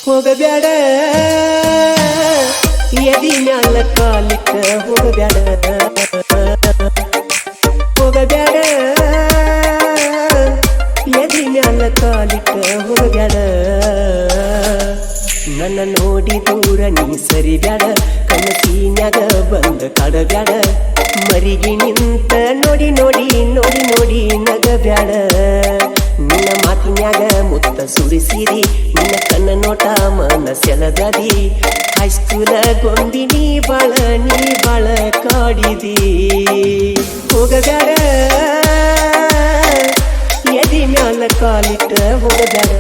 ಹೋಗಬ್ಯಾಡ ಎದಿ ಮ್ಯಾಲ ಕಾಲಿಟ್ಟ ಹೋಗಬ್ಯಾಡ ಹೋಗಬ್ಯಾಡ ಎದಿ ಮ್ಯಾಲ ಕಾಲಿಟ್ಟ ಹೋಗಬ್ಯಾಡ ನನ್ನ ನೋಡಿ ದೂರ ನೀ ಸರಿಬ್ಯಾಡ ಕನಸಿನ್ಯಾಗ ಬಂದ ಕಾಡಬ್ಯಾಡ ಮರಿಗಿ ನಿಂತ ನೋಡಿ ನೋಡಿ ನೋಡಿ ನೋಡಿ ನಗಬ್ಯಾಡ ನಿನ್ನ ಮಾತಿನ್ಯಾಗ ಮುತ್ತ ಸುರಿಸಿರಿ ನಿನ್ನ ಕಣ್ಣ ನೋಟ ಮನ ಸೆಳದದಿ ಹೈಸ್ಕೂಲ ಗೊಂದಿ ನೀ ಬಾಳ ಕಾಡಿದಿ ಹೋಗಬ್ಯಾಡ ಎದಿ ಮ್ಯಾಲ ಕಾಲಿಟ್ಟ ಹೋಗಬ್ಯಾಡ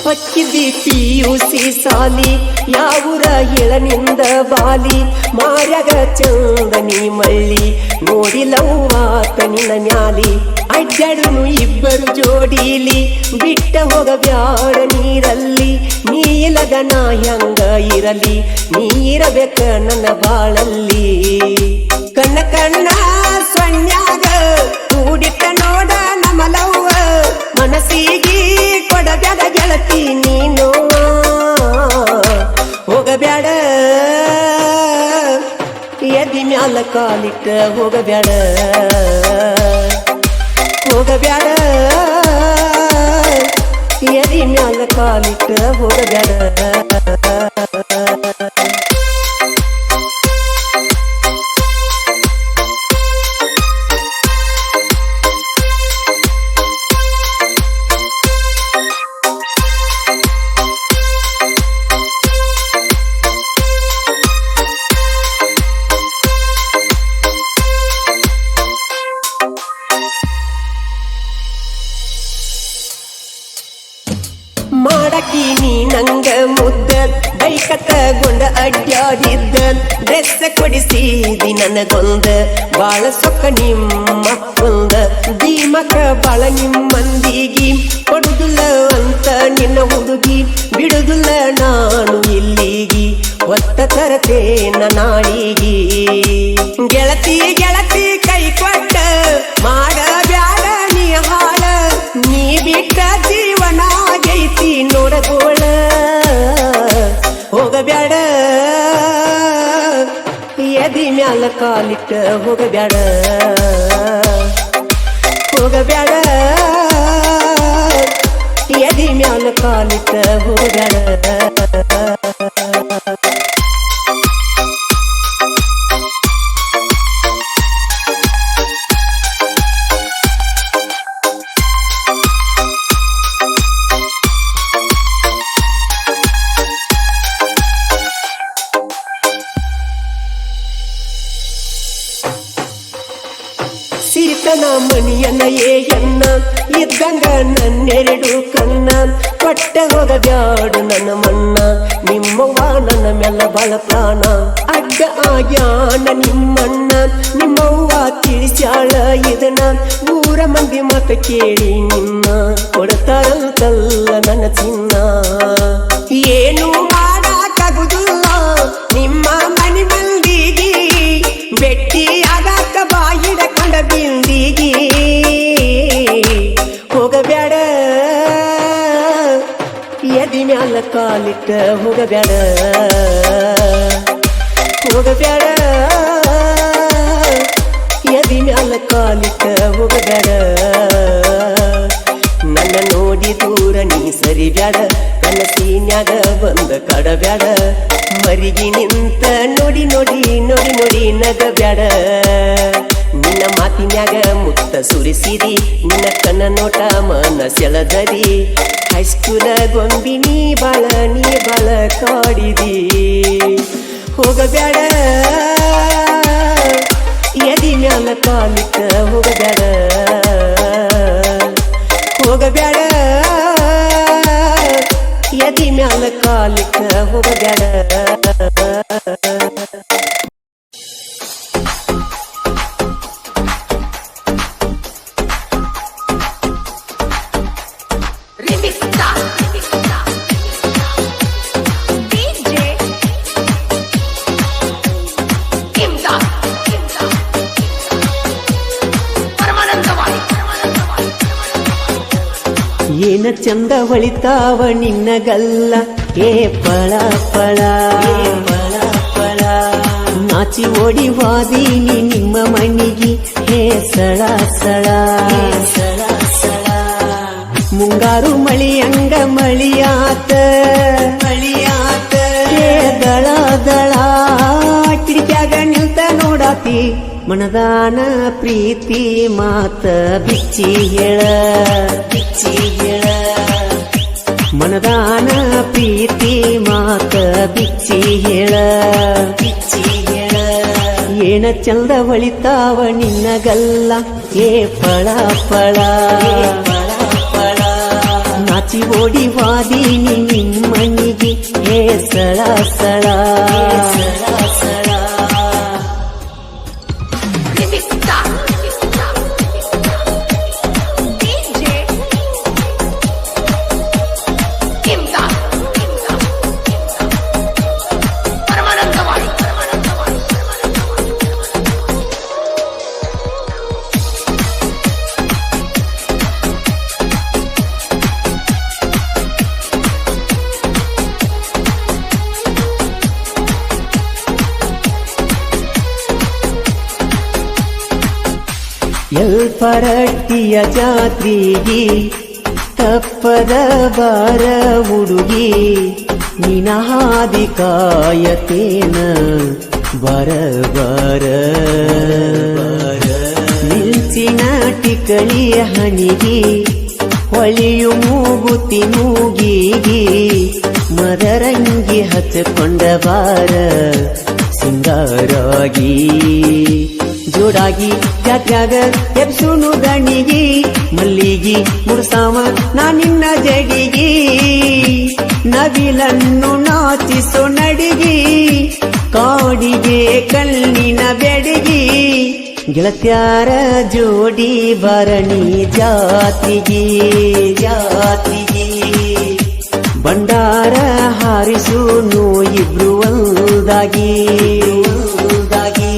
ಹಚ್ಚಿದ್ದಿ ಪಿಯುಸಿ ಸಾಲಿ ಯಾವೂರ ಎಳನಿಂದ ಬಾಲಿ ಮಾರ್ಯಾಗ ಚಂದನಿ ಮಳ್ಳಿ ನೋಡಿಲವ್ವಾತ ನಿನ್ನ ಮ್ಯಾಲಿ ಅಡ್ಡಾಡುನು ಇಬ್ಬರು ಜೋಡಿಲಿ ಬಿಟ್ಟ ಹೋಗಬ್ಯಾಡ ನೀರಲ್ಲಿ ನೀ ಇಲ್ಲದ ನಾ ಹೆಂಗ ಇರಲಿ ನೀ ಇರಬೇಕ ನನ್ನ ಬಾಳಲ್ಲಿ ಕಣ್ಣ ಕಣ್ಣ ಸೊನ್ಯಾಗ ಕೂಡಿಟ್ಟ ನೋಡ ನಮಲವ್ವ ಮನಸ್ಸಿಗೆ ಕೊಡಬ್ಯಾಡ ಗೆಳತಿ ನೀನು ಹೋಗಬ್ಯಾಡ ಎದಿ ಮ್ಯಾಲ ಕಾಲಿಟ್ಟ ಹೋಗಬ್ಯಾಡ ಹೋಗಬ್ಯಾಡ ಎದಿ ಮ್ಯಾಲ ಕಾಲಿಟ್ಟ ಹೋಗಬ್ಯಾಡ ಮಾಡಕಿ ನೀ ನಂಗ ಮುದ್ದ ಬೈಕತ್ತಗೊಂಡ ಅಡ್ಡಾಡಿದ್ದ ಡ್ರೆಸ್ ಕೊಡಿಸಿದಿ ನನಗೊಂದ ಬಾಳ ಸೊಕ್ಕ ನಿಮ್ಮಕ್ಕೊಂದ ದೀಮಕ ಬಾಳ ನಿಮ್ಮಂದಿಗಿ ಕೊಡುದಿಲ್ಲ ಅಂತ ನಿನ್ನ ಹುಡುಗಿ ಬಿಡುದಿಲ್ಲ ನಾನು ಇಲ್ಲಿಗಿ ಒತ್ತ ತರತೇನ ನಾಳಿಗಿ ಗೆಳತಿ ಗೆಳತಿ ಕೈ ಕೊಟ್ಟ ಮಾಡಬ್ಯಾಡ ನೀ ಹಾಳ ನೀ ಬಿಟ್ಟ ಜೀವನ ಆಗೈತಿ ನೋಡಗೋಳ ಹೋಗಬ್ಯಾಡ ಎದಿ ಮ್ಯಾಲ ಕಾಲಿಟ್ಟ ಹೋಗಬ್ಯಾಡ ಹೋಗಬ್ಯಾಡ ಎದಿ ಮ್ಯಾಲ ಕಾಲಿಟ್ಟ ಹೋಗಬ್ಯಾಡ ಸಿರಿತನ ಮಣಿಯನ್ನ ಏಯನ್ನ ಇದ್ದಂಗ ನನ್ನೆರಡು ಕಣ್ಣ ಕೊಟ್ಟ ಹೋಗಬ್ಯಾಡು ನನ್ನ ಮನ್ನ ನಿಮ್ಮವ್ವ ನನ್ನ ಮೆಲ್ಲ ಬಾಳ ಪ್ರಾಣ ಅಡ್ಡ ಆಗ್ಯಾನ ನಿಮ್ಮಣ್ಣ ನಿಮ್ಮವ್ವ ತಿಳಿಸ್ಯಾಳ ಇದನ್ನ ಊರ ಮಂದಿ ಮಾತ ಕೇಳಿ ನಿನ್ನ ಕೊಡ್ತಾರಂತಲ್ಲ ನನ್ನ ಚಿನ್ನ ಏನು ಮಾಡಕ್ಕಾಗುದಿಲ್ಲ ನಿಮ್ಮ ಮನೆ ಮಂದಿಗಿ ಬೆಟ್ಟಿ ಆಗಾಕ ಬಾಯಿಡಕೊಂಡ ಬಿಂದಿಗಿ ಹೋಗಬ್ಯಾಡ ಎದಿ ಮ್ಯಾಲ ಕಾಲಿಟ್ಟ ಹೋಗಬ್ಯಾಡ ಹೋಗಬ್ಯಾಡ ಎದಿ ಮ್ಯಾಲ ಕಾಲಿಟ್ಟ ಹೋಗಬ್ಯಾಡ ನನ್ನ ನೋಡಿ ದೂರ ನೀ ಸರಿಬ್ಯಾಡ ಕನಸಿನ್ಯಾಗ ಬಂದ ಕಾಡಬ್ಯಾಡ ಮರಿಗಿ ನಿಂತ ನೋಡಿ ನೋಡಿ ನೋಡಿ ನೋಡಿ ನಗಬ್ಯಾಡ ನಿನ್ನ ಮಾತಿನ್ಯಾಗ ಮುತ್ತ ಸುರಿಸಿರಿ ನಿನ್ನ ಕಣ್ಣ ನೋಟ ಮನ ಸೆಳದರಿ ಹೈಸ್ಕೂಲ ಗೊಂಬಿ ನೀ ಬಾಳ ಕಾಡಿದಿ ಹೋಗಬ್ಯಾಡ ಎದಿ ಮ್ಯಾಲ ಕಾಲಿಟ್ಟ ಹೋಗಬ್ಯಾಡ ಹೋಗಬ್ಯಾಡ ಎದಿ ಮ್ಯಾಲ ಕಾಲಿಟ್ಟ ಹೋಗಬ್ಯಾಡ ಏನ ಚಂದ ಹೊಳಿತಾವ ನಿನ್ನಗಲ್ಲ ಏ ಪಳ ಪಳ ಪಳ ಪಳ ನಾಚಿ ಓಡಿ ವಾದೀನಿ ನಿಮ್ಮ ಮಣಿಗಿ ಹೇ ಸಳ ಸಳ ಸಳ ಸಳ ಮುಂಗಾರು ಮಳಿಯಂಗ ಮಳಿಯಾತ ಮಳಿಯಾತ ಹೇ ದಳ ದಳ ಕಿಡಿಕ್ಯಾಗ ನಿಲ್ತ ನೋಡಾತಿ ಮನದಾನ ಪ್ರೀತಿ ಮಾತ ಬಿಚ್ಚಿ ಹೇಳ ಬಿಚ್ಚಿ ಹೇಳ ಮನದಾನ ಪ್ರೀತಿ ಮಾತ ಬಿಚ್ಚಿ ಹೇಳ ಬಿಚ್ಚಿ ಹೇಳ ಏನ ಚಂದ ಹೊಳಿತಾವ ನಿನ್ನಗಲ್ಲ ಏ ಪಳ ಪಳ ಪಳ ಪಳ ನಾಚಿ ಓಡಿ ವಾದೀನಿ ನಿಮ್ಮನಿಗೆ ಹೇ ಸಳ ಸಳ ಸಳ ಸಳ ಎಲ್ಪರಟ್ಟಿಯ ಜಾತ್ರೆಗೆ ತಪ್ಪದ ಬಾರ ಹುಡುಗಿ ನಿನ ಹಾದಿ ಕಾಯತೇನ ಬರ ಬರ ನಿಲ್ಚಿನ ಟಿಕಳಿಯ ಹಣಿಗಿ ಹೊಳಿಯು ಮೂಗುತಿ ಮೂಗಿಗಿ ಮದರಂಗಿ ಹಚ್ಚಿಕೊಂಡ ಬಾರ ಸಿಂಗಾರಾಗಿ ಜೋಡಾಗಿ ಜಾತ್ಯಾಗ ಎಬ್ಸುನು ದಣಿಗಿ ಮಲ್ಲಿಗಿ ಮುಡ್ಸಾವ ನಾ ನಿನ್ನ ಜಡಿಗಿ ನವಿಲನ್ನು ನಾಚಿಸೋ ನಡಿಗಿ ಕಾಡಿಗೆ ಕಣ್ಣಿನ ಬೆಡಗಿ ಗೆಳತ್ಯಾರ ಜೋಡಿ ಬರಣಿ ಜಾತಿಗೆ ಜಾತಿಗೆ ಬಂಡಾರ ಹಾರಿಸುನು ಇಬ್ರು ಒಂದಾಗಿ ಒಂದಾಗಿ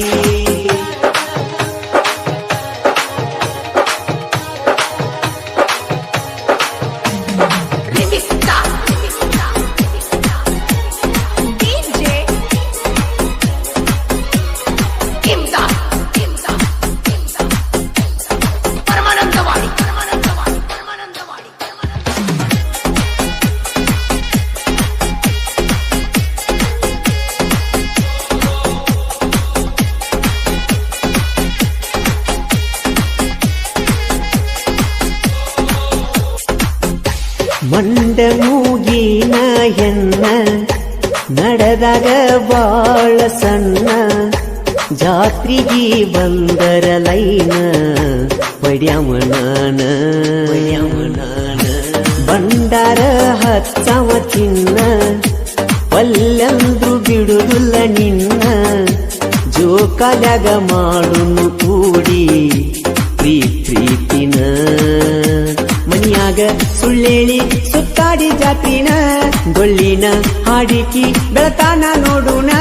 ಮಂಡ ಮೂಗಿನ ಹೆನ್ನ ನಡೆದಾಗ ಬಾಳ ಸಣ್ಣ ಜಾತ್ರೆಗೆ ಬಂದರ ಲೈನ ಪಡ್ಯಾಮನಾನ ಬಂಡಾರ ಹಚ್ಚವ ಚಿನ್ನ ಪಲ್ಲೆಂದ್ರು ಬಿಡುದಿಲ್ಲ ನಿನ್ನ ಜೋಕಾಲ್ಯಾಗ ಮಾಡುನು ಕೂಡಿ ಪ್ರೀತಿನ ಮನಿಯಾಗ ಸುಳ್ಳೇಳಿ ಸುತ್ತಾಡಿ ಜಾತ್ರಿನ ಡೊಳ್ಳಿನ ಹಾಡಿಕಿ ಬೆಳತಾನ ನೋಡುನ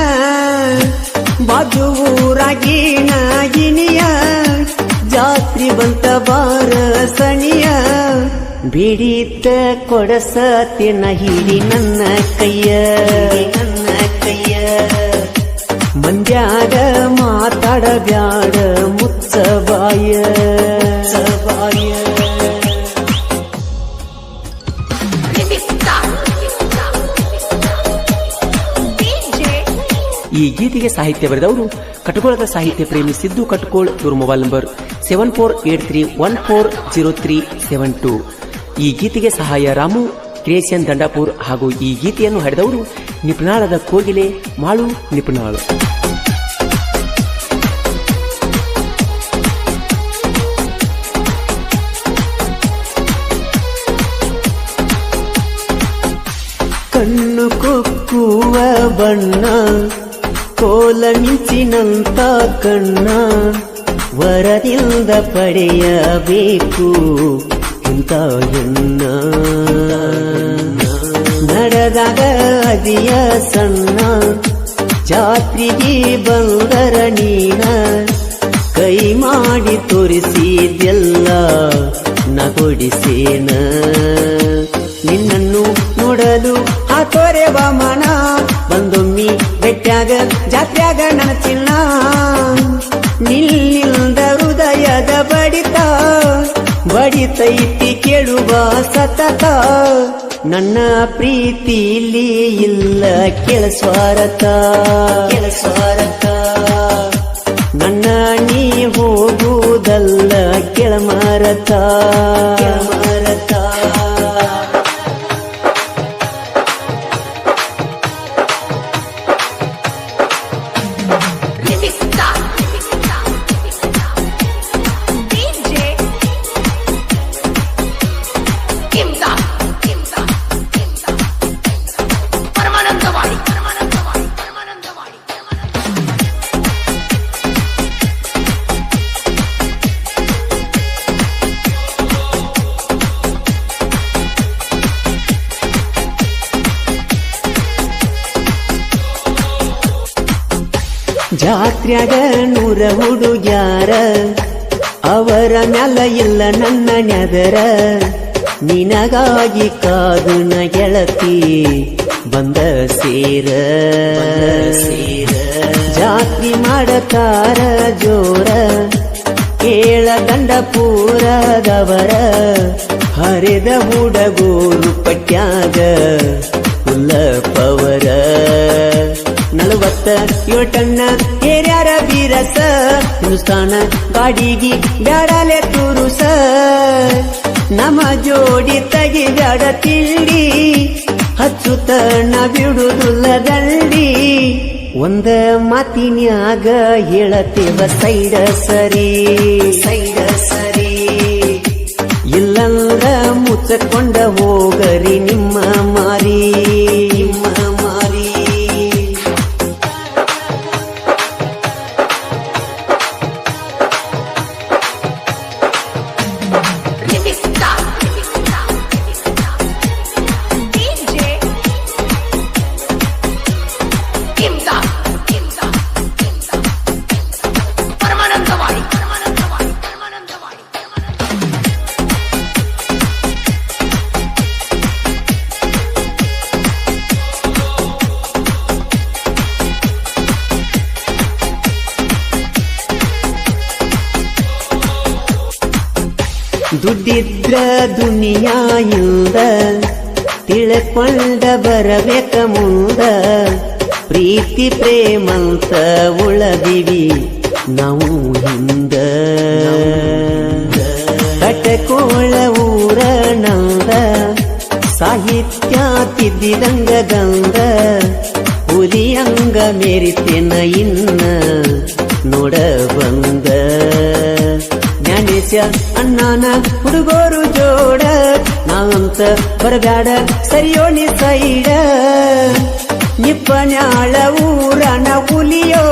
ಬಾಜು ಊರಾಗಿನ ಗಿನಿಯ ಜಾತ್ರಿ ಬಂತ ಬಾರ ಸಣಿಯ ಬಿಡಿತ ಕೊಡಸತಿನ ಹಿಡಿ ನನ್ನ ಕೈಯ ನನ್ನ ಕೈಯ ಮಂದ್ಯಾಗ ಮಾತಾಡಬ್ಯಾಡ ಮುಚ್ಚಬಾಯ ಬಾಯ ಈ ಗೀತೆಗೆ ಸಾಹಿತ್ಯ ಬರೆದವರು ಕಟಕೋಳದ ಸಾಹಿತ್ಯ ಪ್ರೇಮಿ ಸಿದ್ದು ಕಟ್ಕೋಳ್. ಇವರು ಮೊಬೈಲ್ ನಂಬರ್ 7483140372. ಈ ಗೀತೆಗೆ ಸಹಾಯ ರಾಮು ಕ್ರಿಯೇಷನ್ ದಂಡಾಪುರ್. ಹಾಗೂ ಈ ಗೀತೆಯನ್ನು ಹಾಡಿದವರು ನಿಪುಣಾಳದ ಕೋಗಿಲೆ ಮಾಳು ನಿಪುಣಾಳು. ಕಣ್ಣು ಕುಕ್ಕುವ ಬಣ್ಣ ಕೋಲ ಮಿಂಚಿನಂತ ಕಣ್ಣ ವರದಿಂದ ಪಡೆಯಬೇಕು ಇಂಥ ಹೆಣ್ಣ ನಡೆದಾಗ ಅದಿಯ ಸಣ್ಣ ಜಾತ್ರೆಗೆ ಬಂದರ ನೀನ ಕೈ ಮಾಡಿ ತೋರಿಸಿದೆಲ್ಲ ಕೊಡಿಸೇನ ನಿನ್ನನ್ನು ನೋಡಲು ಹಾಕೋರೆ ವಾಮನ ಬಂದೊಮ್ಮಿ ಬೆಟ್ಟಾಗ ಜಾತ್ರ್ಯಾಗ ನನ್ನ ಚಿನ್ನ ನಿಲ್ಲಿಲ್ದ ಹೃದಯದ ಬಡಿತೈತಿ ಕೇಳುವ ಸತತ ನನ್ನ ಪ್ರೀತಿಲಿ ಇಲ್ಲ ಕೆಲಸ್ವಾರತ ನನ್ನ ನೀ ಹೋಗುವುದಲ್ಲ ಕೆಳಮರತ ಜಾತ್ರ್ಯಾಗ 100 ಹುಡುಗ್ಯಾರ ಅವರ ಮ್ಯಾಲ ಇಲ್ಲ ನನ್ನ ನೆದರ ನಿನಗಾಗಿ ಕಾದುನ ಗೆಳತಿ ಬಂದ ಸೇರ ಜಾತ್ರಿ ಮಾಡತಾರ ಜೋರ ಕೇಳ ದಂಡಪುರದವರ ಹರಿದ ಹುಡಗೋರು ಪಟ್ಯಾಗ ಹುಲ್ಲ ಪವರ 47 ಟನ್ನ ಏರ್ಯಾರ ಬೀರಸ ಹಿಂದುಸ್ತಾನ ಗಾಡಿಗಿ ಬ್ಯಾಡಲೆ ತುರುಸ ನಮ್ಮ ಜೋಡಿ ತಗಿ ಬ್ಯಾಡ ತಿಂಡಿ ಹಚ್ಚುತನ ಬಿಡುದುಲ್ಲ ದಂಡಿ ಒಂದ ಮಾತಿನ್ಯಾಗ ಹೇಳತೇವ ಸೈಡ ಸರಿ ಇಲ್ಲಂದ್ರ ಮುಚ್ಚಕೊಂಡ ಹೋಗರಿ ನಿಮ್ಮ ಮಾರಿ ದುಡ್ಡಿದ್ರ ದುನಿಯಾ ಇಲ್ದ ತಿಳ್ಕೊಂಡ ಬರಬೇಕ ಮುಂದ ಪ್ರೀತಿ ಪ್ರೇಮಂತ ಉಳದಿವಿ ನಾವು ಹಿಂದ ಕಟಕೋಳ ಊರ ನಂದ ಸಾಹಿತ್ಯ ತಿದ್ದಿದಂಗ ಗಂಧ ಹುಲಿಯಂಗ ಮೇರಿತೆನ ಇನ್ನ ನೋಡ ಬಂದ ಜ್ಞಾನೇಶ ಅಣ್ಣನ ಹುಡುಗೋರು ಜೋಡ ನಾವಂತ ಬರಬ್ಯಾಡ ಸರಿಯೋಣಿ ಸೈಡ ನಿಪ್ಪನ್ಯಾಳ ಊರನ ಹುಲಿಯೋ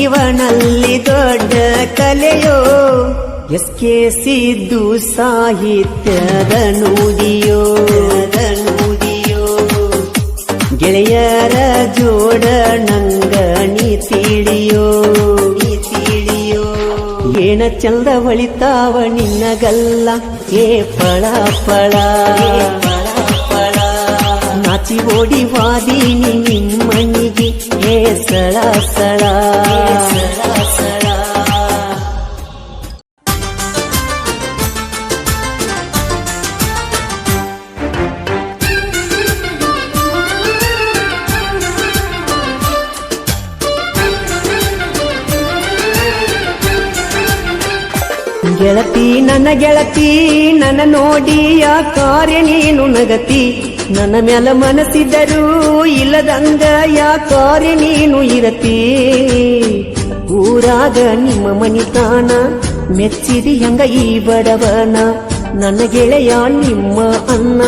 ಇವನಲ್ಲಿ ದೊಡ್ಡ ಕಲೆಯೋ ಎಸ್ಕೆ ಸಿದ್ದು ಸಾಹಿತ್ಯದ ನುಡಿಯೋ ಗೆಳೆಯರ ಜೋಡ ನಂಗ ನೀ ತಿಳಿಯೋ ಏನ ಚಂದ ಹೊಳಿತಾವ ನಿನ್ನಗಲ್ಲ ಏ ಫಳ ಫಳ ನಾಚಿ ಓಡಿ ವಾದೀನಿ ನಿಮ್ಮನಿಗೆ ಏ ಸಳ ಸಳ ಗೆಳತಿ ನನ್ನ ನೋಡಿ ಯಾಕಾರೆ ನೀನು ನಗತಿ ನನ್ನ ಮ್ಯಾಲ ಮನಸ್ಸಿದ್ದರೂ ಇಲ್ಲದಂಗ ಯಾಕಾರೆ ನೀನು ಇರತಿ ಊರಾಗ ನಿಮ್ಮ ಮನಿತಾನ ಮೆಚ್ಚಿದಿ ಹಂಗ ಈ ಬಡವನ ನನ್ನ ಗೆಳೆಯ ನಿಮ್ಮ ಅನ್ನ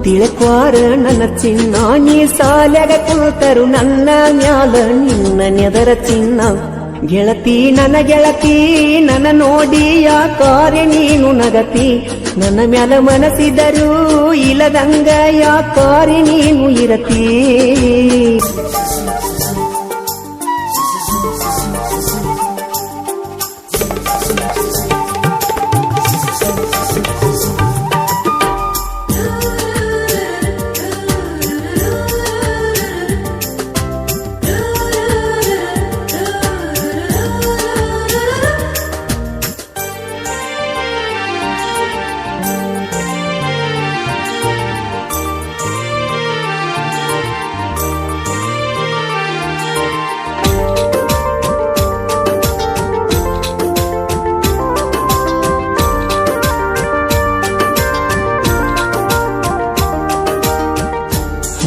ತಿಳಕ್ವಾರ ನನ್ನ ಚಿನ್ನ ನೀ ಸಾಲ್ಯಾಗ ಕೂತರು ನನ್ನ ಮ್ಯಾಲ ನಿನ್ನ ನೆದರ ಚಿನ್ನ ಗೆಳತಿ ನನ್ನ ನೋಡಿ ಯಾಕಾರೆ ನೀನು ನಗತಿ ನನ್ನ ಮ್ಯಾಲ ಮನಸ್ಸಿದ್ದರೂ ಇಲ್ಲದಂಗ ಯಾಕಾರೆ ನೀನು ಇರತಿ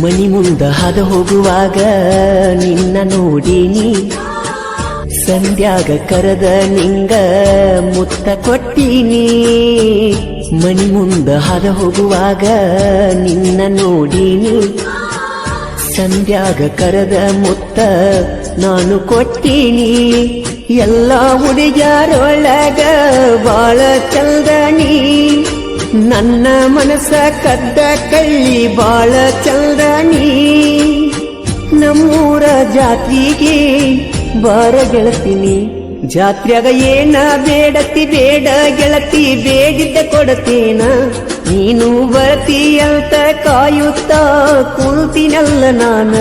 ಮನಿ ಮುಂದ ಹಾದ ಹೋಗುವಾಗ ನಿನ್ನ ನೋಡಿನಿ, ಸಂಧ್ಯಾಗ ಕರೆದ ನಿಂಗ ಮುತ್ತ ಕೊಟ್ಟಿನಿ. ಮನಿ ಮುಂದ ಹಾದ ಹೋಗುವಾಗ ನಿನ್ನ ನೋಡಿನಿ, ಸಂಧ್ಯಾಗ ಕರೆದ ಮುತ್ತ ನಾನು ಕೊಟ್ಟಿನಿ. ಎಲ್ಲ ಹುಡುಗ್ಯಾರೊಳಗ ಬಾಳ ಚಂದನಿ, ನನ್ನ ಮನಸ್ಸ ಕದ್ದ ಕಳ್ಳಿ ಬಾಳ ಚಂದನಿ. ನಮ್ಮೂರ ಜಾತ್ರೆಗೆ ಬಾರ ಗೆಳತಿನಿ, ಜಾತ್ರೆಗ ಏನ ಬೇಡತಿ ಬೇಡ ಗೆಳತಿ, ಬೇಡಿದ್ದ ಕೊಡತೇನ. ನೀನು ಬರ್ತಿ ಅಂತ ಕಾಯುತ್ತಾ ಕುಂತಿನಲ್ಲ ನಾನ.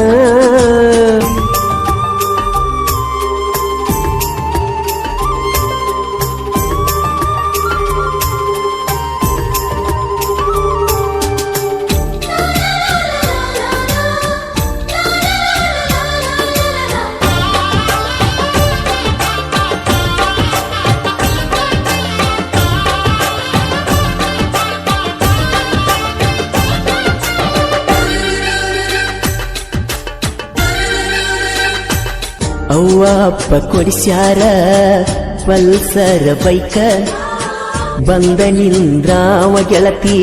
ಅವ್ವ ಅಪ್ಪ ಕೊಡಿಸ್ಯಾರ ಪಲ್ಸರ ಬೈಕ, ಬಂದ ನಿಂದ್ರಾವ ಗೆಳತಿ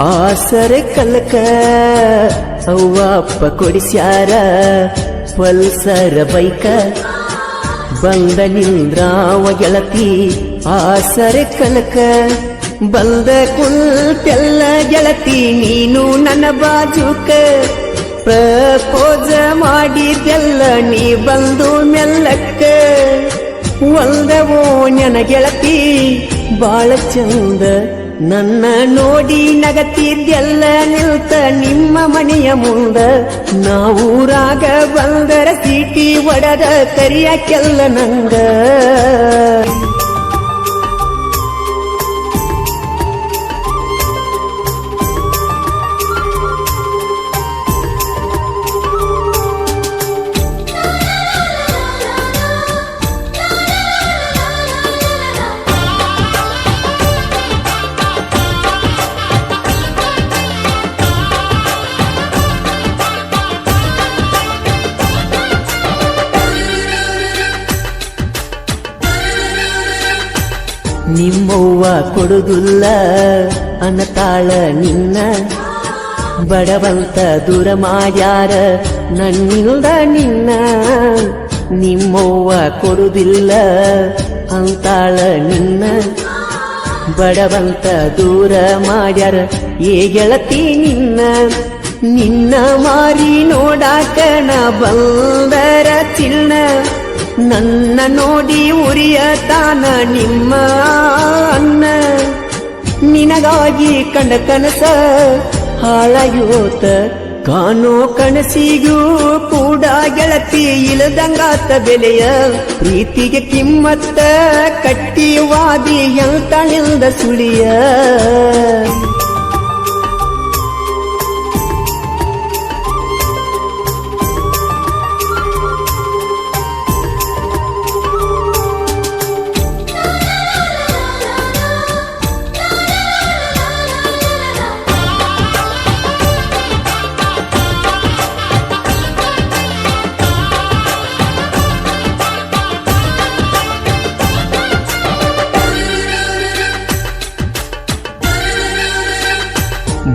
ಆಸರ ಕಲಕ. ಅವ್ವ ಅಪ್ಪ ಕೊಡಿಸ್ಯಾರ ಪಲ್ಸರ ಬೈಕ, ಬಂದ ನಿಂದ್ರಾವ ಗೆಳತಿ ಆಸರ ಕಲಕ. ಬಂದ ಕುಂತೆಲ್ಲ ಗೆಳತಿ ನೀನು ನನ್ನ ಬಾಜುಕ, ಪ್ರಪೋಜ ಮಾಡಿದೆಲ್ಲ ನೀ ಬಂದು ಮೆಲ್ಲಕ್ಕ. ಒಂದವೋ ನನ್ನ ಗೆಳತಿ ಬಾಳ ಚಂದ, ನನ್ನ ನೋಡಿ ನಗತಿದ್ದೆಲ್ಲ ನಿಲ್ತ ನಿಮ್ಮ ಮನೆಯ ಮುಂದ. ನಾವೂರಾಗ ಬಂದರ ಸೀಟಿ ಒಡದ ಕರಿಯಾಕೆಲ್ಲ ನಂಗ. ನಿಮ್ಮವ್ವ ಕೊಡುದಿಲ್ಲ ಅನ್ನತಾಳ ನಿನ್ನ, ಬಡವಂತ ದೂರ ಮಾಡ್ಯಾರ ನನ್ನಿಲ್ದ ನಿನ್ನ. ನಿಮ್ಮವ್ವ ಕೊಡುದಿಲ್ಲ ಅಂತಾಳ ನಿನ್ನ, ಬಡವಂತ ದೂರ ಮಾಡ್ಯಾರ ಏ ಗೆಳತಿ ನಿನ್ನ. ನಿನ್ನ ಮಾರಿ ನೋಡಾಕ ನಾ ಬಂದರ ಚಿನ್ನ, ನನ್ನ ನೋಡಿ ಉರಿಯತಾನ ನಿಮ್ಮ ಅನ್ನ. ನಿನಗಾಗಿ ಕಂಡ ಕನಸ ಹಾಳಾಗೋತ, ಕಾಣೋ ಕನಸಿಗೂ ಕೂಡ ಗೆಳತಿ ಇಲ್ಲದಂಗಾತ ಬೆಲೆಯ. ಪ್ರೀತಿಗೆ ಕಿಮ್ಮತ್ತ ಕಟ್ಟಿ ವಾದಿ ಎಂತಳಿಲ್ದ ಸುಳಿಯ.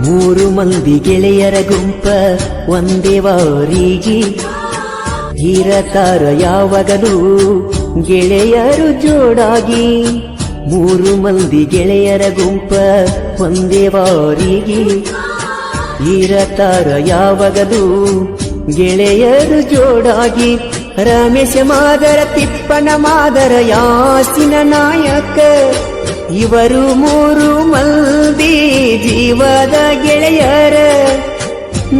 ಮೂರು ಮಂದಿ ಗೆಳೆಯರ ಗುಂಪ ಒಂದೇ ವಾರಿಗೆ, ಇರತಾರ ಯಾವಾಗಲೂ ಗೆಳೆಯರು ಜೋಡಾಗಿ. ಮೂರು ಮಂದಿ ಗೆಳೆಯರ ಗುಂಪ ಒಂದೇ ವಾರಿಗೆ, ಇರತಾರ ಯಾವಾಗಲೂ ಗೆಳೆಯರು ಜೋಡಾಗಿ. ರಮೇಶ ಮಾದರ, ತಿಪ್ಪನ ಮಾದರ, ಯಾಸಿನ ನಾಯಕ, ಇವರು ಮೂರು ಮಂದಿ ಜೀವದ ಗೆಳೆಯರ.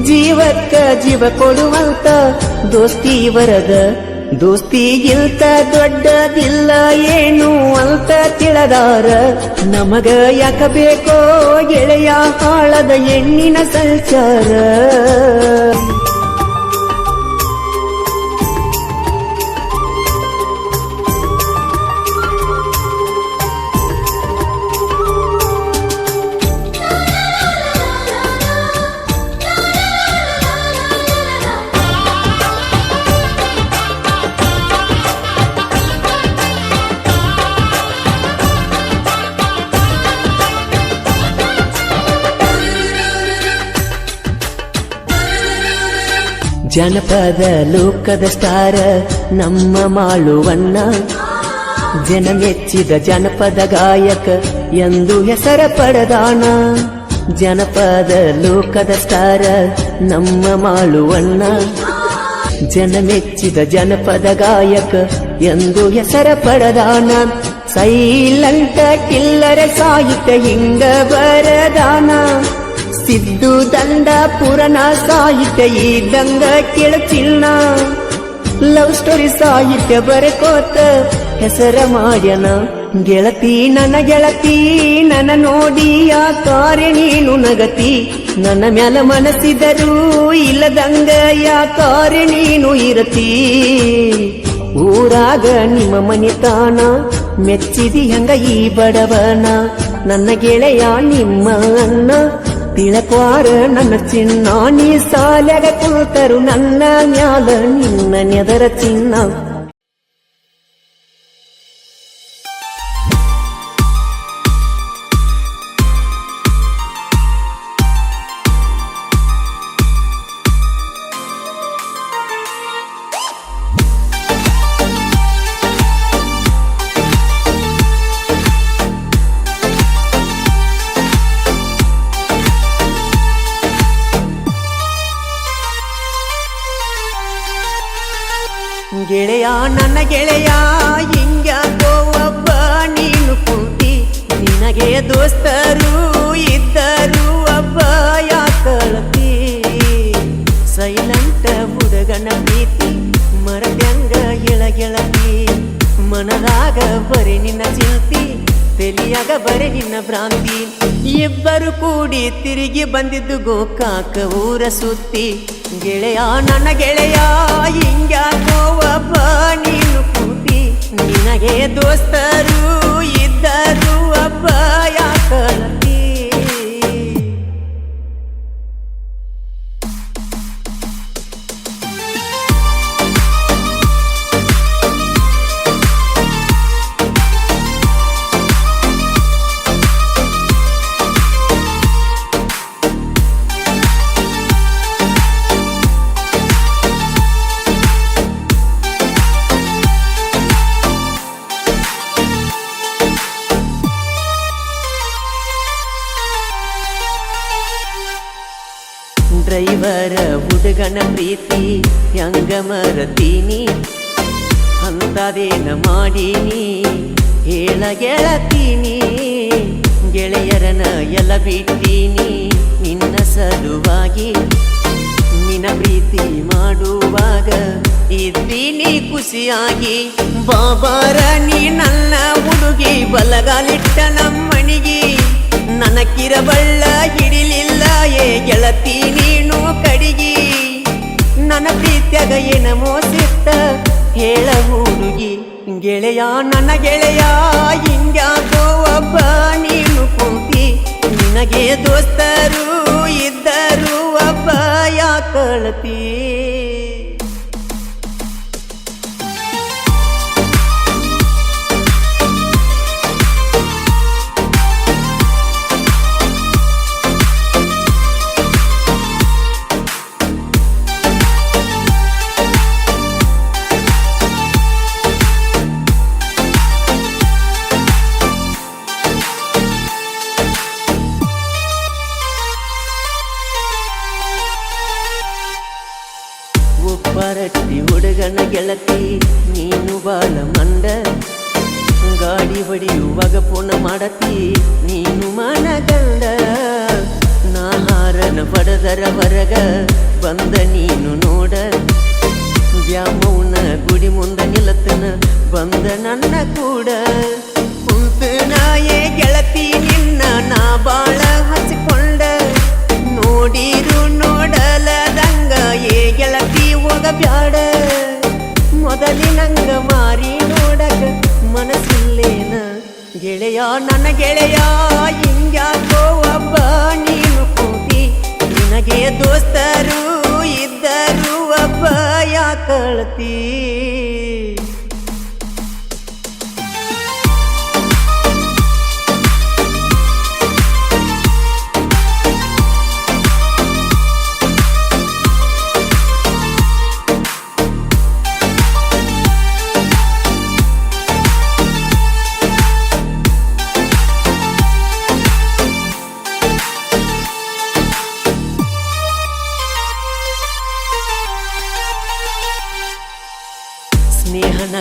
ಜೀವಕ್ಕ ಜೀವ ಕೊಡುವಂತ ದೋಸ್ತಿ ಇವರದ, ದೋಸ್ತಿಗಿಂತ ದೊಡ್ಡದಿಲ್ಲ ಏನು ಅಂತ ತಿಳದಾರ. ನಮಗ ಯಾಕ ಬೇಕೋ ಗೆಳೆಯ ಹಾಳದ ಹೆಣ್ಣಿನ ಸಂಚಾರ. ಜನಪದ ಲೋಕದ ಸ್ಟಾರ ನಮ್ಮ ಮಾಳುವನ್ನ, ಜನ ಮೆಚ್ಚಿದ ಜನಪದ ಗಾಯಕ ಎಂದು ಹೆಸರ ಪಡೆದಾನ. ಜನಪದ ಲೋಕದ ಸ್ಟಾರ ನಮ್ಮ ಮಾಳುವನ್ನ, ಜನ ಮೆಚ್ಚಿದ ಜನಪದ ಗಾಯಕ ಎಂದು ಹೆಸರ ಪಡೆದಾನ. ಸೈಲೆಂಟ ಕಿಲ್ಲರ ಸಾಹಿತ್ಯ ಹಿಂಗ ಬರದಾನ. ಸಿದ್ದು ದಂಡ ಪುರಾಣ ಸಾಹಿತ್ಯ ಇದ್ದಂಗ ಕೇಳುತ್ತಿಲ್ಲ. ಲವ್ ಸ್ಟೋರಿ ಸಾಹಿತ್ಯ ಬರಕೋತ ಹೆಸರ ಮಾಡ್ಯನ. ಗೆಳತಿ ನನ್ನ ಗೆಳತಿ ನನ್ನ ನೋಡಿ ಯಾಕಾರೆ ನೀನು ನಗತಿ. ನನ್ನ ಮ್ಯಾಲ ಮನಸ್ಸಿದರೂ ಇಲ್ಲದಂಗ ಯಾಕಾರೆ ನೀನು ಇರತಿ. ಊರಾಗ ನಿಮ್ಮ ಮನಿತಾನ ಮೆಚ್ಚಿದಿ ಹಂಗ ಈ ಬಡವನ. ನನ್ನ ಗೆಳೆಯ ನಿಮ್ಮ ಅನ್ನ ತಿಳಕ್ವಾರ ನನ್ನ ಚಿನ್ನ. ನೀ ಸಾಲ್ಯಾಗ ಕುಳಿತರು ನನ್ನ ಮ್ಯಾಲ ನಿನ್ನ ನೆದರ ಚಿನ್ನ. ಗೆಳೆಯ ನನ್ನ ಗೆಳೆಯ ಹಿಂಗ್ಯಾಕೋ ಒಬ್ಬ ನೀನು ಕುಂತಿ. ನಿನಗೆ ದೋಸ್ತರು ಇದ್ದರು ಒಬ್ಬ ಯಾಕಳತಿ. ಸೈಲೆಂಟ ಹುಡುಗನ ಪ್ರೀತಿ ಮರದ್ಯಂಗ ಗೆಳತಿ. ಮನದಾಗ ಬರೀ ನಿನ್ನ ಚಿಂತಿ, ತೆಲಿಯಾಗ ಬರೀ ನಿನ್ನ ಭ್ರಾಂತಿ. ಇಬ್ಬರು ಕೂಡಿ ತಿರುಗಿ ಬಂದಿದ್ದು ಗೋಕಾಕ ಊರ ಸುತ್ತಿ. ಗೆಳೆಯ ನನ್ನ ಗೆಳೆಯ ಹಿಂಗ್ಯಾಕೋ ಒಬ್ಬ ನೀನು ಕೂತಿ. ನಿನಗೆ ದೋಸ್ತರು ಇದ್ದರು ಒಬ್ಬ ಯಾಕಳತಿ. ಡ್ರೈವರ ಹುಡುಗನ ಪ್ರೀತಿ ಹೆಂಗ ಮರತೀನಿ. ಅಂತದೇನ ಮಾಡೀನಿ ಹೇಳ ಗೆಳತೀನಿ. ಗೆಳೆಯರನ ಎಲ್ಲ ಬಿಟ್ಟೀನಿ ನಿನ್ನ ಸಲುವಾಗಿ. ನಿನ್ನ ಪ್ರೀತಿ ಮಾಡುವಾಗ ಇದ್ದೀನಿ ಖುಷಿಯಾಗಿ. ಬಾಬಾರ ನೀ ನನ್ನ ಹುಡುಗಿ ಬಲಗಾಲಿಟ್ಟ ನಮ್ಮಣಿಗಿ. ನನಕಿರಬಳ್ಳ ಹಿಡಿಲಿಲ್ಲ ಏ ಗೆಳತಿ ನೀನು ಕಡಿಗಿ. ನನ್ನ ಪ್ರೀತ್ಯಾಗ ಏನ ಮೋಸಿತ್ತ ಹೇಳ ಹುಡುಗಿ. ಗೆಳೆಯ ನನ್ನ ಗೆಳೆಯ ಹಿಂಗ್ಯಾಕೋ ಒಬ್ಬ ನೀನು ಕೂತಿ. ನಿನಗೆ ದೋಸ್ತರು ಇದ್ದರು ಒಬ್ಬ ಯಾಕಳತಿ. ಒಬ್ಬರಟ್ಟಿ ಹುಡುಗನ ಗೆಳತಿ ನೀನು ಬಾಳ ಮಂಡ. ಗಾಡಿ ಹೊಡೆಯುವಾಗ ಪುಣ ಮಾಡತಿ ನೀನು ಮನಗಂಡ. ನಾಹಾರನ ಪಡೆದರ ಹೊರಗ ಬಂದ ನೀನು ನೋಡ. ಬ್ಯಾಮೌನ ಗುಡಿ ಮುಂದ ನಿಲತನ ಬಂದ ನನ್ನ ಕೂಡ. ಕುಂತನ ಏ ಗೆಳತಿ ನಿನ್ನ ನಾ ಬಾಳ ಹಚ್ಕೊಂಡ. ನೋಡಿರು ನೋಡಲದಂಗ ಏ ಗೆಳತಿ ಹೋಗಬ್ಯಾಡ. ಮೊದಲಿನಂಗ ಮಾರಿ ನೋಡಕ ಮನಸ್ಸಿಲ್ಲೇನ. ಗೆಳೆಯ ನನ್ನ ಗೆಳೆಯ ಹಿಂಗ್ಯಾಕೋ ಒಬ್ಬ ನೀನು ಕೂತಿ. ನಿನಗೆ ದೋಸ್ತರು ಇದ್ದರು ಒಬ್ಬ ಯಾಕಳತಿ.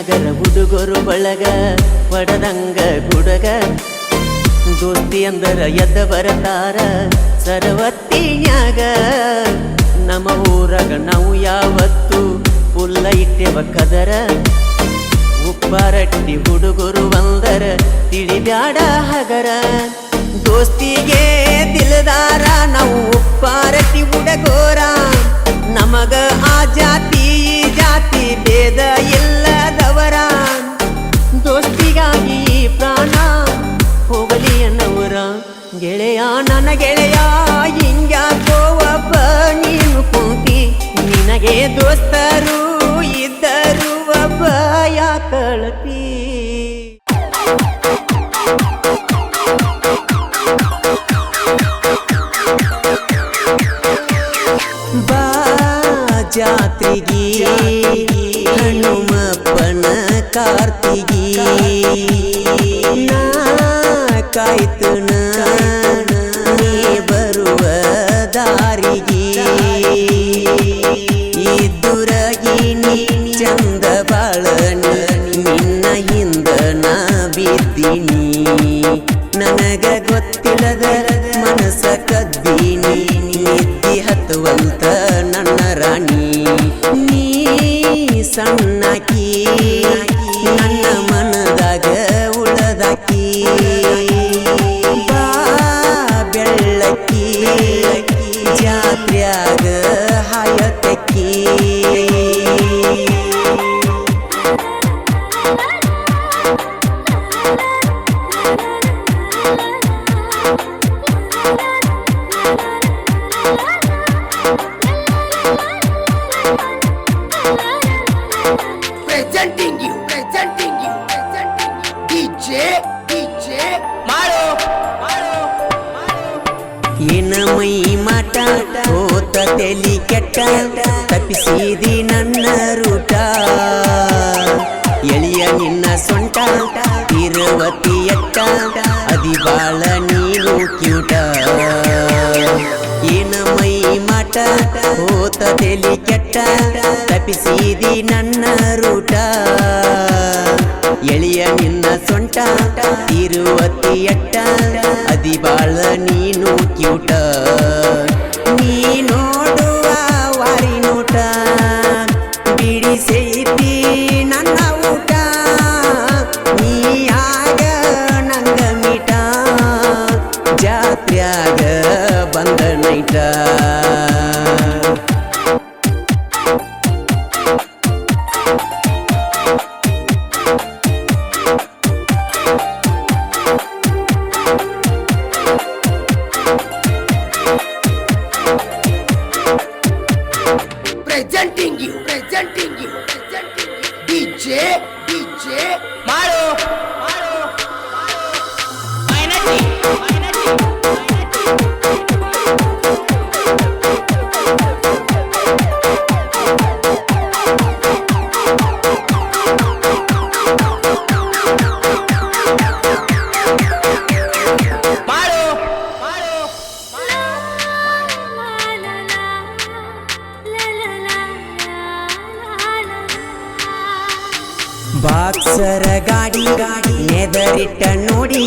ನಗರ ಹುಡುಗರು ಬಳಗ ಒಡದಂಗ ಗುಡಗ ದೋಸ್ತಿ ಅಂದರ ಎದ್ದ ಬರತಾರ ಸರವತ್ತಿನ್ಯಾಗ ನಮ್ಮ ಊರಾಗ ನಾವು ಯಾವತ್ತು ಪುಲ್ಲ ಇಟ್ಟೆವ ಕದರ ಉಪ್ಪಾರಟ್ಟಿ ಹುಡುಗರು ಬಂದರ ತಿಳಿಬ್ಯಾಡ ಹಗರ ದೋಸ್ತಿಗೆ ದಿಲದಾರ ನಾವು ಉಪ್ಪಾರಟ್ಟಿ ಹುಡುಗೋರ ನಮಗ ಆ ಜಾತಿ ಈ ಜಾತಿ ಭೇದ ಇಲ್ಲದವರ ದೋಸ್ತಿಗಾಗಿ ಪ್ರಾಣ ಹೋಗಲಿ ಅನ್ನವರ ಗೆಳೆಯ ನನ್ನ ಗೆಳೆಯ ಹಿಂಗ್ಯಾಕೋ ಒಬ್ಬ ನೀನು ಕುಂತಿ ನಿನಗೆ ದೋಸ್ತರು ಇದ್ದರು ಒಬ್ಬ ಯಾಕಳತಿ ಬಾ ಜಾತ್ರೆಗೆ ಹನುಮಪ್ಪನ ಕಾರ್ತಿಗೆ ನಾ ಕಾಯ್ತನ ನೀ ಬರುವ ದಾರಿಗೆ ಇದ್ದುರಾಗಿ ನೀ ಚಂದ ಬಾಳನ ನಿನ್ನ ಹಿಂದ ನಾ ಬಿದ್ದೀನಿ ನನಗ ಗೊತ್ತಿಲ್ಲದ ಮನಸ ಕದ್ದೀನಿ ನಿದ್ದಿ ಹತ್ತುವಂತ ನನ್ನ ರಾಣಿ ನೀ ಸಣ್ಣಕಿ ನನ್ನ ಮನದಾಗ ಉಳದಾಕಿ ಬಾ ಬೆಳ್ಳಕ್ಕಿ ಜಾತ್ರ್ಯಾಗ ಹಾಯತಕ್ಕಿ presenting you, DJ Maru. ಏನ ಮೈ ಮಾಟ ಹೋತ ತೆಲಿ ಕೆಟ್ಟ ತಪ್ಪಿಸಿದಿ ನನ್ನ ರೂಟ ಎಳಿಯ ನಿನ್ನ ಸೊಂಟ ತಿರುವತಿ ಎಟ್ಟ ಅದಿ ಬಾಳ ನೀನು ಕ್ಯೂಟ ಏನ ಮೈ ಮಾಟ ಹೋತ ತೆಲಿ ಕೆಟ್ಟ ತಪ್ಪಿಸಿದಿ ನನ್ನ ರೂಟ ಎಳಿಯ ನಿನ್ನ ಸೊಂಟ ತಿರುವತಿ ಎಟ್ಟ ಅದಿ ಬಾಳ ನೀನು ಕ್ಯೂಟ ನೀ ನೋಡುವ ವಾರಿ ನೋಟ ಬಿಡಿಸೈತಿ ನನ್ನ ಊಟ ನೀ ಆಗ ನಂಗ ಮೀಟ ಜಾತ್ರ್ಯಾಗ ಬಂದ ನೈಟ Presenting you, DJ Maru. ಬಾಕ್ಸರ ಗಾಡಿ ನೆದರಿಟ್ಟ ನೋಡಿ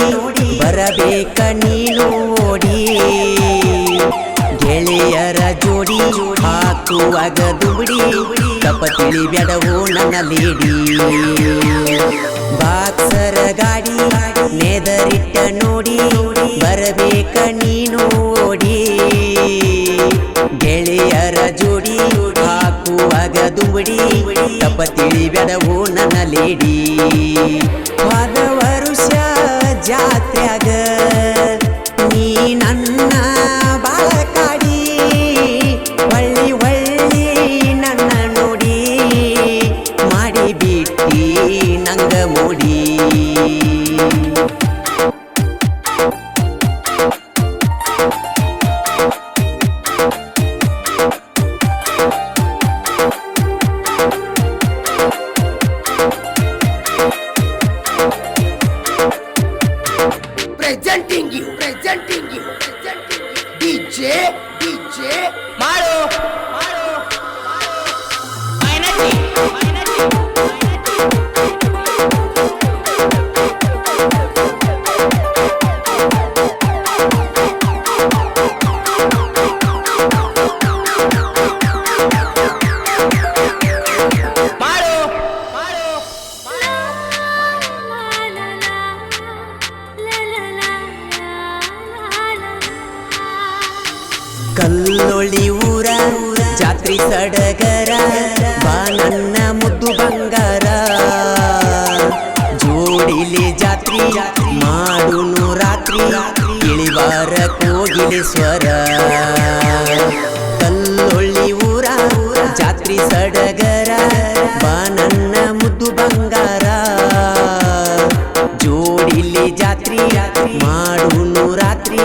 ಬರಬೇಕ ನೀನು ಓಡಿ ಗೆಳೆಯರ ಜೋಡಿ ಹಾಕುವಾಗ ದುಬಡಿ ಕಪ ತಿಳಿಬ್ಯಾಡವೋ ನನ್ನ ಲೇಡಿ ಬಾಕ್ಸರ ಗಾಡಿ ನೆದರಿಟ್ಟ ನೋಡಿ ಬರಬೇಕ ನೀನು ಓಡಿ ಗೆಳೆಯರ ಜೋಡಿ ಹಾಕುವಾಗ ದುಂಬಡಿ ತಪ್ಪ ತಿಳಿಬ್ಯಾಡವೋ ನನ್ನ ಲೇಡಿ ಹೋದ ವರುಷ ಜಾತ್ರ್ಯಾಗ ನೀ ನನ್ನ ಬಾಳ ಕಾಡಿ ಹೊಳ್ಳಿ ನನ್ನ ನೋಡಿ ಮಾಡಿ ಬಿಟ್ಟಿ ನಂಗ ಮೂಡಿ Presenting you, DJ Maru. Kallolli ಊರ ಜಾತ್ರಿ ಸಡಗರ ಬಾ ನನ್ನ ಮುದ್ದು ಬಂಗಾರ ಜೋಡಿಲಿ ಜಾತ್ರಿ ಮಾಡುನು ರಾತ್ರಿ ಇಳಿವಾರ ಕೋಗಿಲೆ ಸ್ವರ ಕಲ್ಲೊಳ್ಳಿ ಊರ ಜಾತ್ರಿ ಸಡಗರ ಬಾ ನನ್ನ ಮುದ್ದು ಬಂಗಾರ ಜೋಡಿಲಿ ಜಾತ್ರಿ ಮಾಡುನು ರಾತ್ರಿ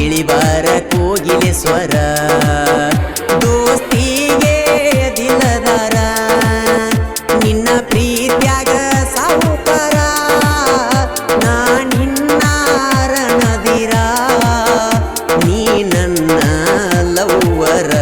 ಇಳಿವಾರ ಕೋಗಿಲೆ ಸ್ವರ ದೋಸ್ತಿಗೆ ದಿಲದಾರ ನಿನ್ನ ಪ್ರೀತ್ಯಾಗ ಸಾಹುಕಾರ ನಾ ನಿನ್ನಾರ ನದಿರ ನೀ ನನ್ನ ಲವ್ವರ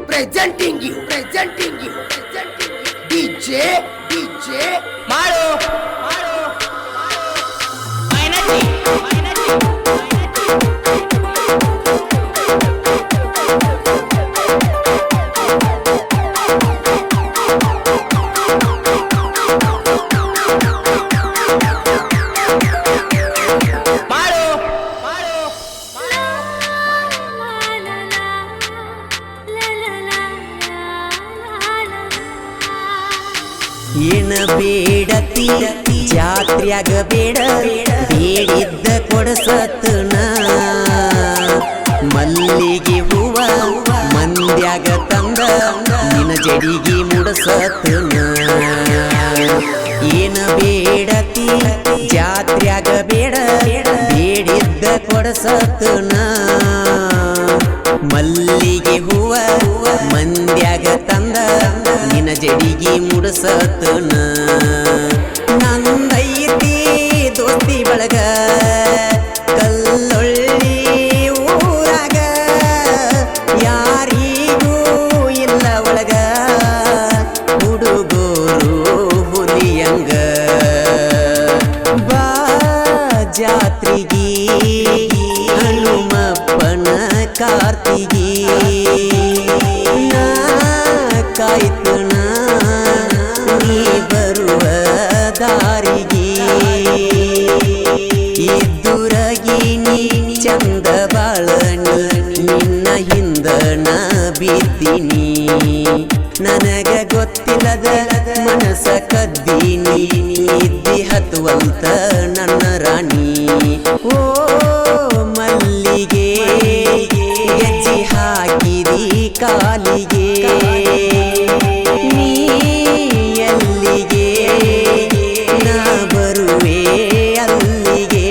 presenting you DJ ಮಾಡು ಏನ ಬೇಡತಿ ಜಾತ್ರ್ಯಾಗ ಬೇಡ ಬೇಡಿದ್ದ ಕೊಡಸತನ ಮಲ್ಲಿಗೆ ಹೂವ ಮಂದ್ಯಾಗ ತಂದ ನಿನ್ನ ಜಡಿಗೆ ಮುಡಸತನ ಏನ ಬೇಡತಿ ಜಾತ್ರ್ಯಾಗ ಬೇಡ ಬೇಡಿದ್ದ ಕೊಡಸತನ ಮಲ್ಲಿಗೆ ಹೂವ ಮಂದ್ಯಾಗ ತಂದ ನಿನ್ನ ಜಡಿಗೆ ಮುಡಸತನ ನಂದೈತಿ ದೋಸ್ತಿ ಬಳಗ ಕಲ್ಲೊಳ್ಳಿ ಊರಾಗ ಯಾರಿಗೂ ಇಲ್ಲ ಒಳಗ ಹುಡುಗೋರು ಹುಲಿಯಂಗ ಬಾ ಜಾತ್ರಿಗಿ ಹನುಮಪ್ಪನ ಕಾರ್ತಿಗಿ ನಾ ಕಾಯ್ತನ ನೀ ಬರುವ ದಾರಿಗೆ ಇದ್ದುರಗಿ ನೀ ಚಂದ ಬಾಳನಿ ನಿನ್ನ ಹಿಂದ ನಾ ಬಿದ್ದೀನಿ ನನಗ ಗೊತ್ತಿಲ್ಲದ ಮನಸ ಕದ್ದೀನಿ ಇದ್ದಿ ಹತ್ತುವಂತ ನನ್ನ ರಾಣಿ ಓ ಮಲ್ಲಿಗೆ ಗೆಜ್ಜಿ ಹಾಕಿದಿ ಕಾಲಿಗೆ ನೀ ಎಲ್ಲಿಗೆ ನಾ ಬರುವೆ ಅಲ್ಲಿಗೆ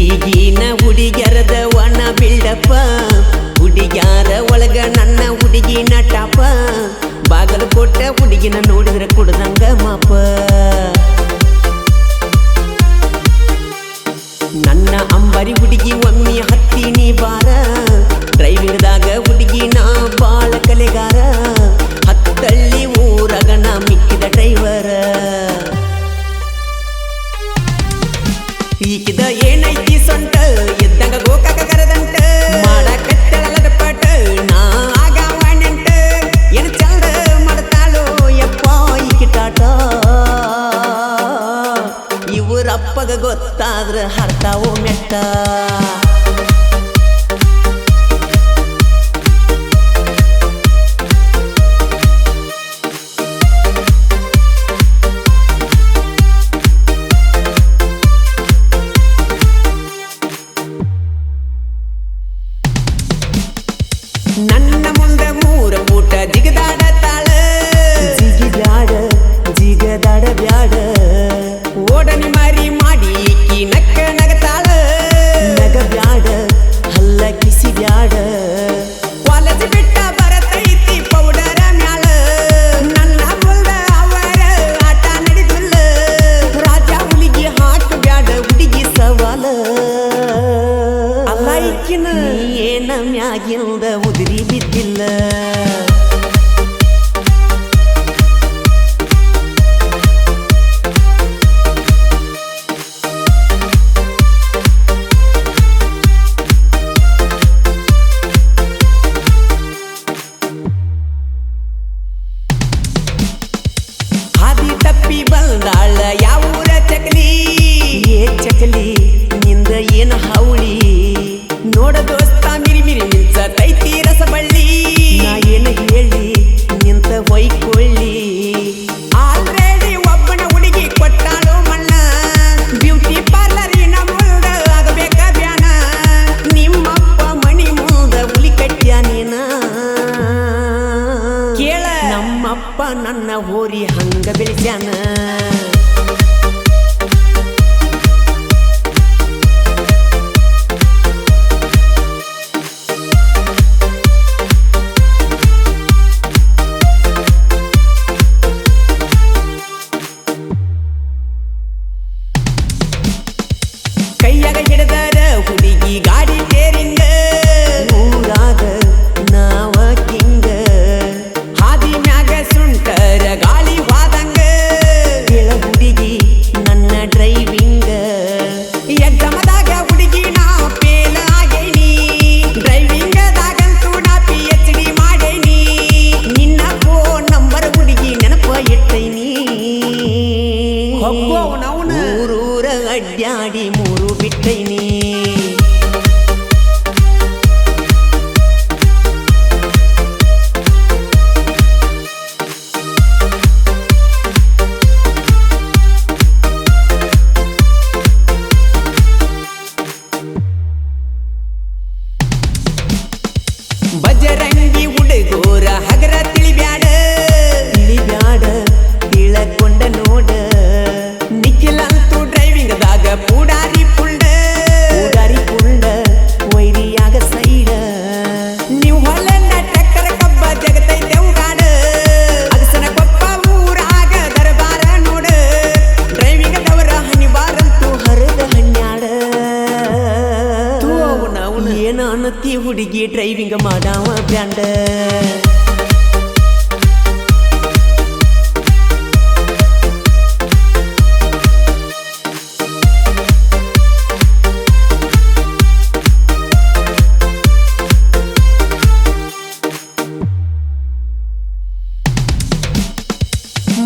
ಈಗಿನ ಹುಡುಗ್ಯಾರದ ಒಣ ಬಿಲ್ಡಪ್ಪ ಹುಡುಗ್ಯಾರ ಒಳಗ ನನ್ನ ಹುಡುಗಿ ನಟಪ್ಪ ಬಾಗಲಕೋಟ ಹುಡುಗಿನ ನೋಡಿದ್ರೆ ಕುಡ್ದಂಗ ಮಾಪ ನನ್ನ ಅಂಬರಿ ಹುಡುಗಿ ಒಮ್ಮೆ ಹತ್ತೀನಿ ಬಾರ ಡ್ರೈವಿಂಗ್ದಾಗ ಹುಡುಗಿ ನಾ ಬಾಳ ಕಲೆಗಾರ ಹತ್ತಳ್ಳಿ ಊರಾಗ ನಾ ಮಿಕ್ಕಿದ ಡ್ರೈವರ ಈಕಿದ ಏನೈತಿ ಸೊಂಟ ಎದ್ದಂಗ ಗೋಕಾಕ ಕರದಂಟ ಮಾಡ ಕಟ್ಟಳದ ಪಟ ನಾ ಆಗ ನೆಂಟ ಏನು ಚಂದ ಮಾಡ್ತಾಳೋ ಯಪ್ಪ ಈಕಿಟಾಟ ಇವರಪ್ಪಗ ಗೊತ್ತಾದ್ರ ಹರ್ತಾವೋ ಮೆಟ್ಟ ಬಂದಾಳ ಯಾವೂರ ಚಕಲಿ ಏ ಚಕಲಿ ನಿಂದ ಏನ ಹೌಳಿ ನೋಡ ದೋಸ್ತ ಮಿರಿ ಮಿರಿ ಮಿಂಚ ತೈತಿ ರಸಬಳ್ಳಿ ನಾ ಏನ ಹೇಳಿ ನಿಂತ ಹೊಯ್ಕೊಳ್ಳಿ ಆಲ್ರೆಡಿ ಒಬ್ಬನ ಹುಡುಗಿ ಕೊಟ್ಟಾಳು ಮಣ್ಣ ಬ್ಯೂಟಿ ಪಾರ್ಲರಿನ ಮುಂದ ಆಗಬೇಕ ಬ್ಯಾನ ನಿಮ್ಮಪ್ಪ ಮಣಿ ಮುಂದ ಹುಲಿ ಕಟ್ಟ್ಯ ನೀನ ಕೇಳ ನಮ್ಮಪ್ಪ ನನ್ನ ಹೋರಿ ಹಂಗ ಬೆಳೆಸ್ಯಾನ ಕೈಯಾಗ ಹಿಡದರ ಹುಡುಗಿ ಗಾಡಿ ಟೇರಿಂಗ ಊರಾಗ ನಾವ ಕಿಂಗ ಹಾದಿ ಮ್ಯಾಗ ಸುಂಟರ ಗಾಳಿ ವಾದಂಗ ಕೇಳ ಹುಡುಗಿ ನನ್ನ ಡ್ರೈವಿಂಗ ಎಕ್ಸಾಮದಾಗ ಹುಡುಗಿ ನಾ ಫೇಲ್ ಆಗೇನಿ ಡ್ರೈವಿಂಗದಾಗಂತೂ ನಾ PhD ಮಾಡೇನಿ ನಿನ್ನ ಫೋನ್ ನಂಬರ್ ಹುಡುಗಿ ನೆನಪ ಇಟ್ಟೈನಿ ಊರೂರ ಅಡ್ಡಾಡಿ ಮೂರು ಬಿಟ್ಟೈನಿ ಬಜರಂಗಿ ಹುಡುಗೋರ ಹಗರ ತಿಳಿಬ್ಯಾಡ ತಿಳಕೊಂಡ ನೋಡ ನಿಖಿಲಂತೂ ಡ್ರೈವಿಂಗದಾಗ ಪೂಡಾರಿ ಪುಂಡ ವೈರಿಯಾಗ ಸೈಡ ನೀವು ಹೊಲನ್ನ ಟ್ರ್ಯಾಕ್ಟರ್ ಕಬ್ಬ ಜಗತೈತೆ ಉಗಾಡ ಅಗಸನ ಕೊಪ್ಪ ಊರಾಗ ದರಬಾರ ನೋಡ ಡ್ರೈವಿಂಗದವರ ಹನಿವಾರಂತೂ ಹರಿದ ಹನ್ಯಾಡ ಏನ ಅನ್ನತಿ ಹುಡುಗಿ ಡ್ರೈವಿಂಗ್ ಮಾಡಾವ ಬ್ಯಾಂಡ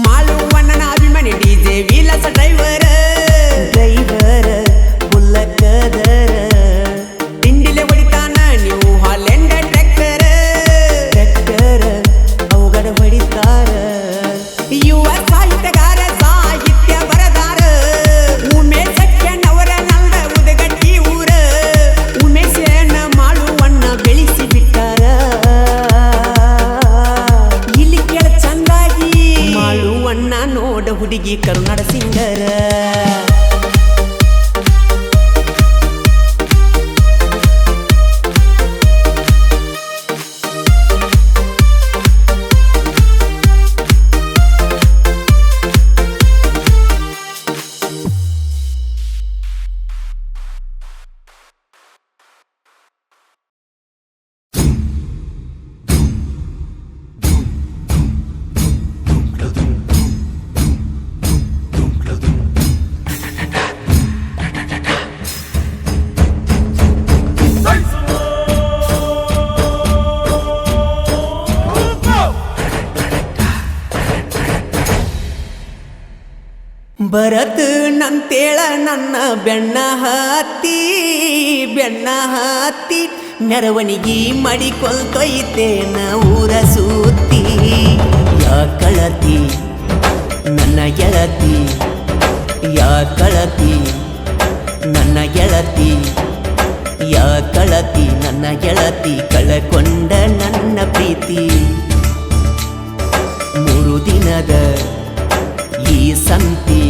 ಮಾಳುವಣ್ಣನ ಅಭಿಮಾನಿ ಡಿಜೆ ವಿಲಾಸ ಡ್ರೈವರ್ ಬುಲ್ಲಕ್ಕದರ ತಿಂಡಿಲೆ ಹೊಡಿತಾನ ನೀವು ಹಾಲೆಂಡ ಟ್ರ್ಯಾಕ್ಟರ್ ಅವುಗಡ ಹೊಡಿತಾರ ಯುವ ಸಾಹಿತ್ಯಗಾರ ಸಾಹಿತ್ಯ ಬರದಾರ ಉಮೇಶಣ್ಣವರ ನಲ್ದ ಉದಗಟ್ಟಿ ಊರ ಉಮೇಶಣ್ಣ ಮಾಳುವಣ್ಣ ಬೆಳೆಸಿ ಬಿಟ್ಟಾರ ಇಲ್ಲಿ ಕೆಳ ಚಂದಾಗಿ ಮಾಳುವಣ್ಣ ನೋಡ ಹುಡುಗಿ ಕರುನಾಡ ಸಿಂಗರ ಬರತ್ ನಂತೇಳ ನನ್ನ ಬೆಣ್ಣ ಹತ್ತಿ ಮೆರವಣಿಗೆ ಮಾಡಿಕೊಳ್ತೊಯ್ತೇನ ಊರ ಸುತ್ತಿ ಯಾ ಕಳತಿ ನನ್ನ ಗೆಳತಿ ಯಾ ಕಳತಿ ನನ್ನ ಗೆಳತಿ ಯಾ ಕಳತಿ ನನ್ನ ಗೆಳತಿ ಕಳಕೊಂಡ ನನ್ನ ಪ್ರೀತಿ ಮೂರು ದಿನದ ಈ ಸಂತಿ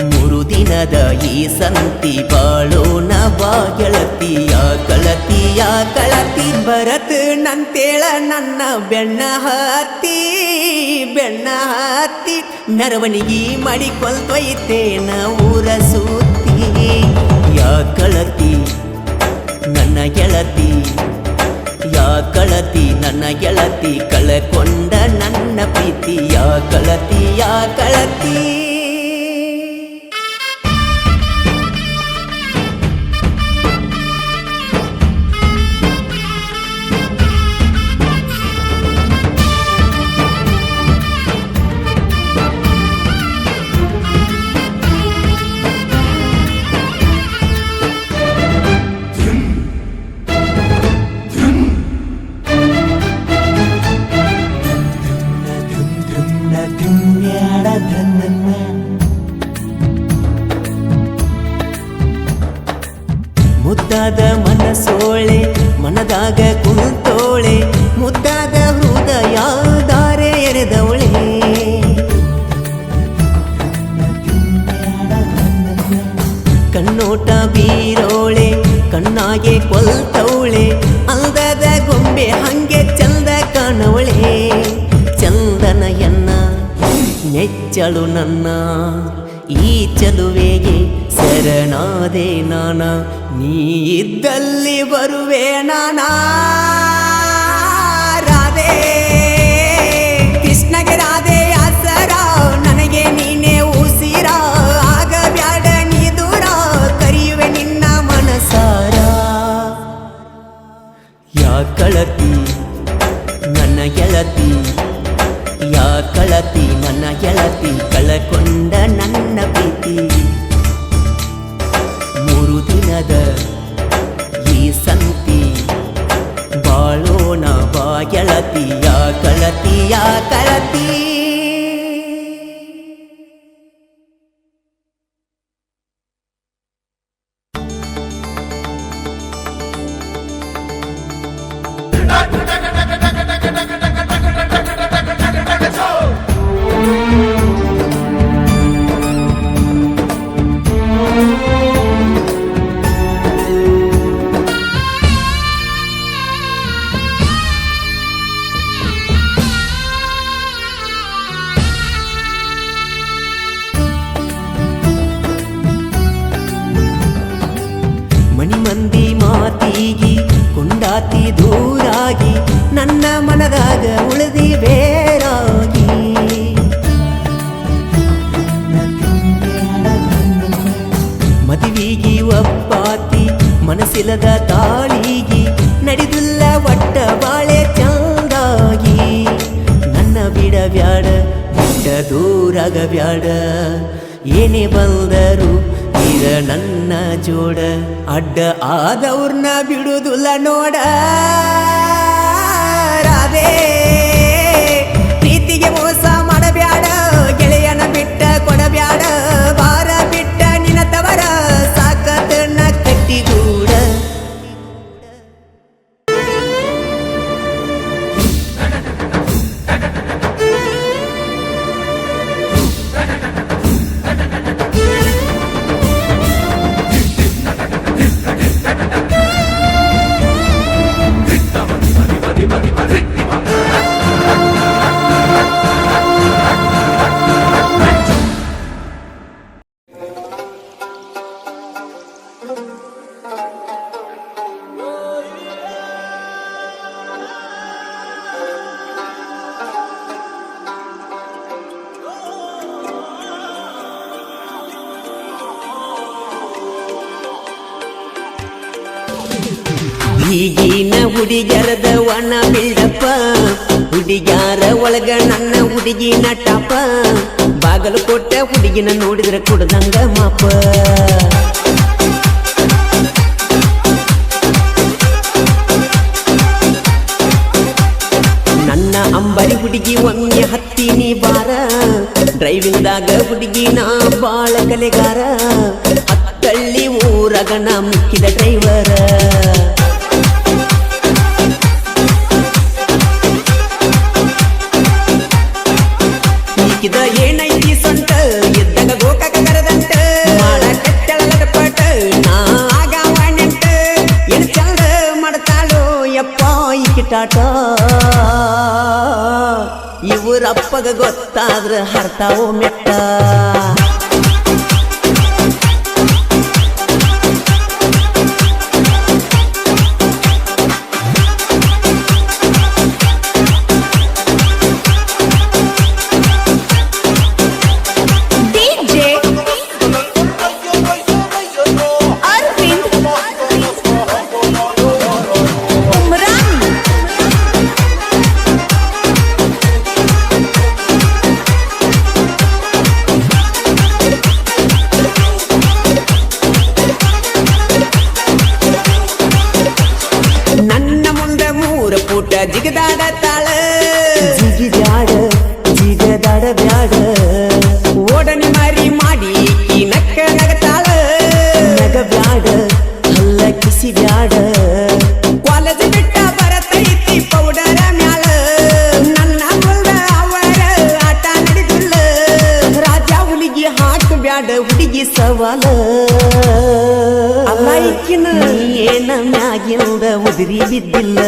ಮೂರು ದಿನದ ಈ ಸಂತಿ ಬಾಳೋಣ ಬಾ ಗೆಳತಿ ಯಾ ಕಳತಿ ಬರತ್ ನಂತೇಳ ನನ್ನ ಬೆಣ್ಣ ಹತ್ತಿ ಮೆರವಣಿಗೆ ಮಾಡಿಕೊಳ್ತೊಯ್ತೇನ ಊರ ಸುತ್ತಿ ಯಾ ಕಳತಿ ನನ್ನ ಗೆಳತಿ ಯಾ ಕಳತಿ ನನ್ನ ಗೆಳತಿ ಕಳಕೊಂಡ ನನ್ನ ಪ್ರೀತಿ ಯಾ ಕಳತಿ ಹೃದಯ ದಾರೆ ಎರೆದವಳೆ ಕಣ್ಣೋಟ ಬೀರೋಳೆ ಕಣ್ಣಾಗೆ ಕೊಲ್ತವಳೆ ಅಂದದ ಗೊಂಬೆ ಹಂಗೆ ಚಂದ ಕಾಣವಳೆ ಚಂದನ ಎನ್ನ ನೆಚ್ಚಳು ನನ್ನ ಈ ಚಲುವೆಗೆ ಶರಣಾದೆ ನಾನ ನೀ ಇದ್ದಲ್ಲಿ ಬರುವೆ ನಾನಾ ರಾಧೆ ಕೃಷ್ಣಗೆ ರಾಧೆ ಆಸರ ನನಗೆ ನೀನೇ ಉಸಿರ ಆಗ ಬ್ಯಾಡ ನೀ ದೂರ ಕರೆಯುವೆ ನಿನ್ನ ಮನಸಾರ ಯಾ ಕಳತಿ ನನ್ನ ಗೆಳತಿ ಯಾ ಕಳತಿ ನನ್ನ ಗೆಳತಿ ಕಳಕೊಂಡ ನನ್ನ ಪ್ರೀತಿ 3 ದಿನದ ಈ ಸಂತಿ ಬಾಳೋಣ ಬಾ ಗೆಳತಿ ಯಾ ಕಳತಿ ಯಾ ಕಳತಿ ಮನಿ ಮಂದಿ ಮಾತಿಗಿ ಕೊಂಡಾತಿ ದೂರಾಗಿ ನನ್ನ ಮನದಾಗ ಉಳಿದಿ ಬೇರಾಗಿ ಮದುವಿಗಿ ಒಪ್ಪಾತಿ ಮನಸ್ಸಿಲ್ಲದ ತಾಳಿಗಿ ನಡೆದಿಲ್ಲ ಒಟ್ಟ ಬಾಳೆ ಚಂದಾಗಿ ನನ್ನ ಬಿಡಬ್ಯಾಡ ಬಿಟ್ಟ ದೂರಾಗ ಬ್ಯಾಡ ಏನೇ ಬಂದರು ಇರ ನನ್ನ ಜೋಡ ಅಡ್ಡ ಆದವ್ರನ್ನ ಬಿಡುದಿಲ್ಲ ನೋಡ ರಾಧೆ ಪ್ರೀತಿಗೆ ಮೋಸ ಮಾಡಬ್ಯಾಡ ಗೆಳೆಯನ ಬಿಟ್ಟ ಕೊಡಬ್ಯಾಡ ಬಾರ ಬಿಟ್ಟ ನಿನ್ನ ತವರ ಸಾಕತನ ಕಟ್ಟಿಗೂಡ ಈಗಿನ ಹುಡುಗ್ಯಾರದ ವನ ಬಿಲ್ಡಪ್ಪ ಹುಡುಗ್ಯಾರ ಒಳಗ ನನ್ನ ಹುಡುಗಿ ನಟಪ್ಪ ಬಾಗಲು ಕೊಟ್ಟ ಹುಡುಗಿನ ನೋಡಿದ್ರೆ ಕುಡ್ದಂಗ ಮಾಪ ನನ್ನ ಅಂಬರಿ ಹುಡುಗಿ ಒಮ್ಮೆ ಹತ್ತೀನಿ ಬಾರ ಡ್ರೈವಿಂಗ್ದಾಗ ಹುಡುಗಿನ ಬಾಳ ಕಲೆಗಾರ ಹತ್ತಳ್ಳಿ ಊರಗನ ಮುಕ್ಕಿದ ಡ್ರೈವರ ಈಕಿದ ಏನೈತಿ ಸೊಂಟ ಎದ್ದಾಗ ಗೋಕಾಕ ಕರದಂಟ ಮಾಡ ಕಟ್ಟಳದ ಪಟ ನಾ ಆಗಾವ ನೆಂಟ ಏನ್ ಚಂದ ಮಾಡ್ತಾಳೋ ಯಪ್ಪ ಈಕಿ ಟಾಟ ಇವರಪ್ಪಗ ಗೊತ್ತಾದ್ರ ಹರ್ತಾವೋ ಮೆಟ್ಟ ಜಿಗದಾಡ ತಾಳ ಜಿಗಿದಾಡ ಜಿಗದಾಡ ಬ್ಯಾಡ ಓಡನಿ ಮಾರಿ ಮಾಡಿ ಈ ನಕ್ಕ ನಗತಾಳ ನಗ ಬ್ಯಾಡ ಹಲ್ಲ ಕಿಸಿ ಬ್ಯಾಡ ಕಾಲೇಜ್ ಬಿಟ್ಟ ಬರತೈತಿ ಪೌಡರ ಮ್ಯಾಳ ಸಾಲ ಅಲ್ಲ ಈಕಿನ ನೀ ಏನ ಮ್ಯಾಗಿಂದ ಉದುರಿ ಬಿದ್ದಿಲ್ಲ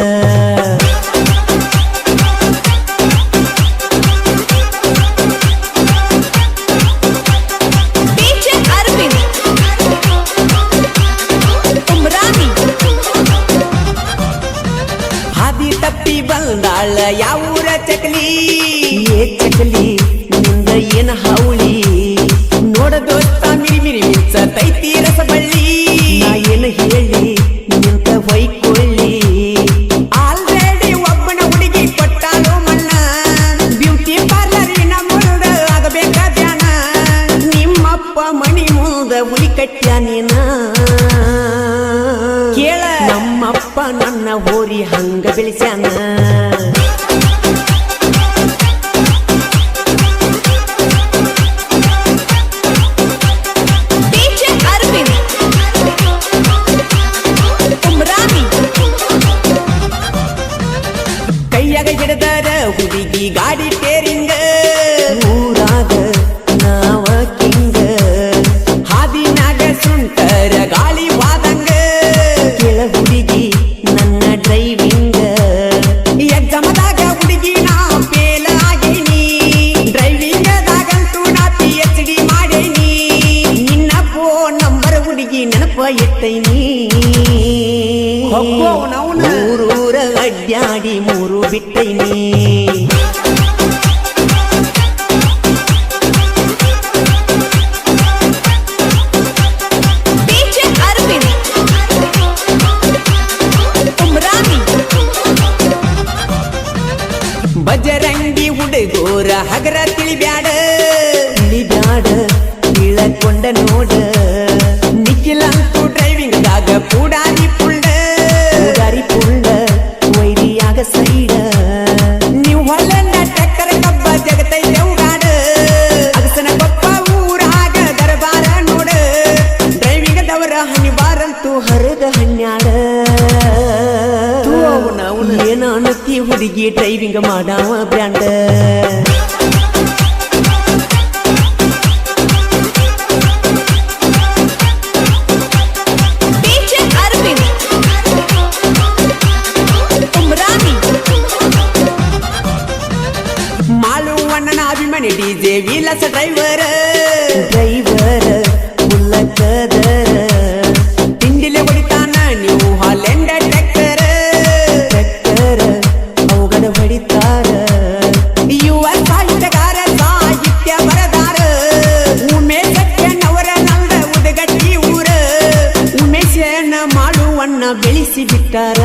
ಹಾದಿ ತಪ್ಪಿ ಬಂದಾಳ ಯಾವೂರ ಚಕ್ಲಿ ಏ ಚಕಲಿ ನಿಂದ ಏನ ಹಾವಳಿ ನೋಡ ದೋಸ್ತ ಮಿರಿ ಮಿರಿ ಮಿಂಚ ತೈತಿ ರಸಬಳ್ಳಿ ನಾ ಏನ ಹೇಳಿ ನಿಂತ ಹೊಯ್ಕೊಳ್ಳಿ ಆಲ್ರೆಡಿ ಒಬ್ಬನ ಹುಡುಗಿ ಕೊಟ್ಟಾಳು ಮಣ್ಣ ಬ್ಯೂಟಿ ಪಾರ್ಲರಿನ ಮುಂದ ಆಗಬೇಕ ಧ್ಯಾನ ನಿಮ್ಮಪ್ಪ ಮಣಿ ಮುಂದ ಹುಲಿ ಕಟ್ಟ್ಯ ನೀನ ಕೇಳ ನಮ್ಮಪ್ಪ ನನ್ನ ಹೋರಿ ಹಂಗ ಬೆಳೆಸ್ಯಾನ ಕೈಯಾಗ ಹಿಡಿದರ ಹುಡುಗಿ ಗಾಡಿ ಟೇರಿಂಗ ಊರಾಗ ನಾವ ಕಿಂಗ ಹಾದಿನಾಗ ಸುಂಟರ ಗಾಳಿ ವಾದಂಗ ಕೆಳ ಹುಡುಗಿ ನನ್ನ ಡ್ರೈವಿಂಗ ಎಕ್ಸಾಮದಾಗ ಹುಡುಗಿ ನಾ ಫೇಲ್ ಆಗೀನಿ ಡ್ರೈವಿಂಗದಾಗಂತೂ ನಾ PhD ಮಾಡೇನಿ ನಿನ್ನ ಫೋನ್ ನಂಬರ್ ಹುಡುಗಿ ನೆನಪ ಇಟ್ಟೈನಿ ಊರೂರ ಅಡ್ಡಾಡಿ ಮೂರು ಬಿಟ್ಟೈನಿ ಬಜರಂಗಿ ಹುಡುಗೋರ ಹಗರ ತಿಳಿಬ್ಯಾಡ ಬ್ಯಾಡ ತಿಳಕೊಂಡ ನೋಡ ನಿಖಿಲಂತೂ ಡ್ರೈವಿಂಗ್ದಾಗ ಪೂಡಾರಿ ಪುಳ್ಳ ದಾರಿ ಪುಳ್ಳ ವೈರಿಯಾಗ ಸೈಡ ನೀವು ಹೊಲನ್ನ ಟಕ್ಕರ ಕಬ್ಬ ಜಗತೈತೆ ಉಗಾಡ ಅಗಸನ ಕೊಪ್ಪ ಊರಾಗ ದರಬಾರ ನೋಡ ಡ್ರೈವಿಂಗದವರ ಹನಿವಾರಂತೂ ಹರದ ಹನ್ಯಾಡ ಏನ ಅನತಿ ಹುಡುಗಿ ಡ್ರೈವಿಂಗ್ ಮಾಡಾವ ಬ್ರ್ಯಾಂಡ ಮಾಳುವಣ್ಣನ ಅಭಿಮಾನಿ DJ ವಿಲಾಸ ಡ್ರೈವರ್ ಮುಲ್ಲಕದರ ತಿಂಡಿಲೆ ಹೊಡಿತಾನ ನೀವು ಹಾಲೆಂಡ ಟ್ರ್ಯಾಕ್ಟರ್ ಟ್ರ್ಯಾಕ್ಟರ್ ಅವುಗಡ ಹೊಡಿತಾರ ಯುವ ಸಾಹಿತ್ಯಗಾರ ಸಾಹಿತ್ಯ ಬರದಾರ ಉಮೇಶಣ್ಣವರ ನಲ್ದ ಉದಗಟ್ಟಿ ಊರ ಉಮೇಶನ ಮಾಡುವಣ್ಣ ಬೆಳೆಸಿ ಬಿಟ್ಟಾರ